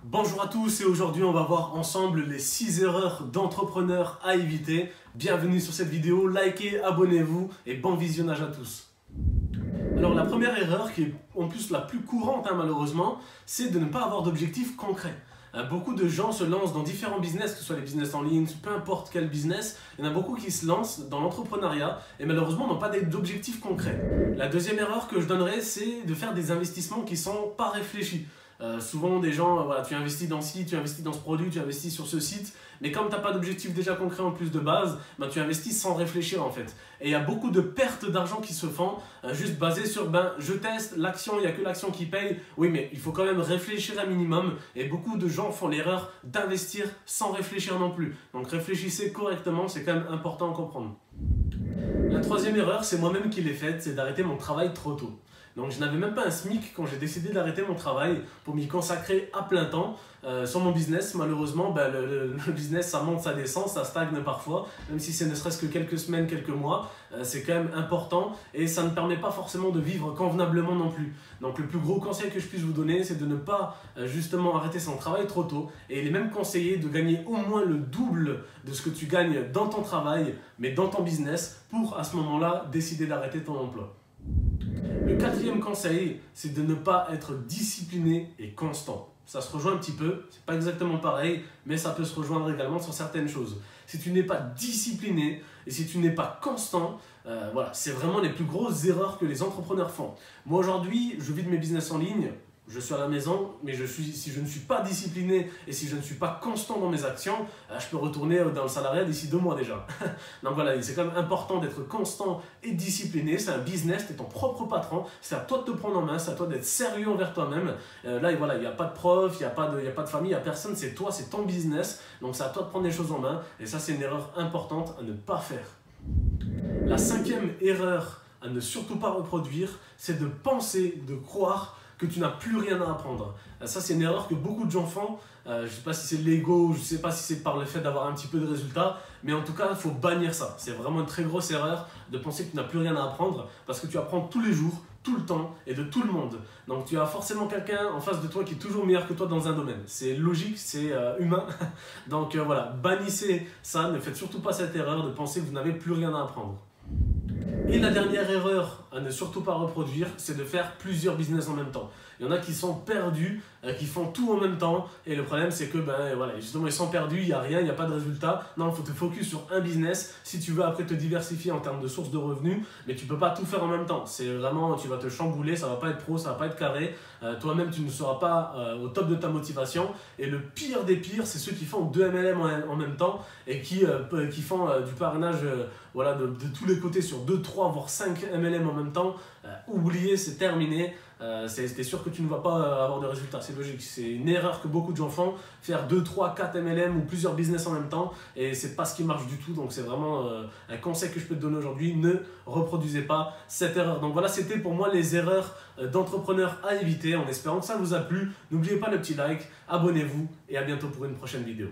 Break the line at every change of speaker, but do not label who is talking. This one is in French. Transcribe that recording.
Bonjour à tous et aujourd'hui on va voir ensemble les 6 erreurs d'entrepreneurs à éviter. Bienvenue sur cette vidéo, likez, abonnez-vous et bon visionnage à tous. Alors la première erreur, qui est en plus la plus courante malheureusement, c'est de ne pas avoir d'objectifs concrets. Beaucoup de gens se lancent dans différents business, que ce soit les business en ligne, peu importe quel business. Il y en a beaucoup qui se lancent dans l'entrepreneuriat et malheureusement n'ont pas d'objectifs concrets. La deuxième erreur que je donnerais, c'est de faire des investissements qui ne sont pas réfléchis. Souvent des gens, voilà, tu investis dans ci, tu investis dans ce produit, tu investis sur ce site, mais comme tu n'as pas d'objectif déjà concret en plus de base, tu investis sans réfléchir en fait. Et il y a beaucoup de pertes d'argent qui se font juste basées sur je teste l'action, il n'y a que l'action qui paye. Oui, mais il faut quand même réfléchir un minimum et beaucoup de gens font l'erreur d'investir sans réfléchir non plus. Donc réfléchissez correctement, c'est quand même important à comprendre. La troisième erreur, c'est moi-même qui l'ai faite, c'est d'arrêter mon travail trop tôt. Donc je n'avais même pas un SMIC quand j'ai décidé d'arrêter mon travail pour m'y consacrer à plein temps sur mon business. Malheureusement, le business ça monte, ça descend, ça stagne parfois, même si c'est ne serait-ce que quelques semaines, quelques mois, c'est quand même important et ça ne permet pas forcément de vivre convenablement non plus. Donc le plus gros conseil que je puisse vous donner, c'est de ne pas justement arrêter son travail trop tôt et il est même conseillé de gagner au moins le double de ce que tu gagnes dans ton travail, mais dans ton business, pour à ce moment-là décider d'arrêter ton emploi. Le quatrième conseil, c'est de ne pas être discipliné et constant. Ça se rejoint un petit peu, c'est pas exactement pareil, mais ça peut se rejoindre également sur certaines choses. Si tu n'es pas discipliné et si tu n'es pas constant, voilà, c'est vraiment les plus grosses erreurs que les entrepreneurs font. Moi aujourd'hui, je vis de mes business en ligne. Je suis à la maison, mais si je ne suis pas discipliné et si je ne suis pas constant dans mes actions, je peux retourner dans le salariat d'ici 2 mois déjà. Donc voilà, c'est quand même important d'être constant et discipliné. C'est un business, tu es ton propre patron. C'est à toi de te prendre en main, c'est à toi d'être sérieux envers toi-même. Là, voilà, il n'y a pas de prof, il n'y a pas de famille, il n'y a personne, c'est toi, c'est ton business. Donc c'est à toi de prendre les choses en main. Et ça, c'est une erreur importante à ne pas faire. La cinquième erreur à ne surtout pas reproduire, c'est de penser, de croire que tu n'as plus rien à apprendre. Ça, c'est une erreur que beaucoup de gens font. Je ne sais pas si c'est l'ego, je ne sais pas si c'est par le fait d'avoir un petit peu de résultats, mais en tout cas, il faut bannir ça. C'est vraiment une très grosse erreur de penser que tu n'as plus rien à apprendre parce que tu apprends tous les jours, tout le temps et de tout le monde. Donc, tu as forcément quelqu'un en face de toi qui est toujours meilleur que toi dans un domaine. C'est logique, c'est humain. Donc, voilà, bannissez ça. Ne faites surtout pas cette erreur de penser que vous n'avez plus rien à apprendre. Et la dernière erreur à ne surtout pas reproduire, c'est de faire plusieurs business en même temps. Il y en a qui sont perdus, qui font tout en même temps, et le problème c'est que voilà, justement ils sont perdus, il n'y a rien, il n'y a pas de résultat. Non, il faut te focus sur un business si tu veux après te diversifier en termes de sources de revenus, mais tu ne peux pas tout faire en même temps. C'est vraiment, tu vas te chambouler, ça ne va pas être pro, ça ne va pas être carré. Toi-même tu ne seras pas au top de ta motivation. Et le pire des pires, c'est ceux qui font 2 MLM en même temps et qui font du parrainage voilà, de tous les côtés sur 2, 3, voire 5 MLM en même temps. Oubliez, c'est terminé. C'est sûr que tu ne vas pas avoir de résultats, c'est logique. C'est une erreur que beaucoup de gens font, faire 2, 3, 4 MLM ou plusieurs business en même temps, et c'est pas ce qui marche du tout. Donc c'est vraiment un conseil que je peux te donner aujourd'hui, ne reproduisez pas cette erreur. Donc voilà, c'était pour moi les erreurs d'entrepreneurs à éviter, en espérant que ça vous a plu. N'oubliez pas le petit like, abonnez-vous et à bientôt pour une prochaine vidéo.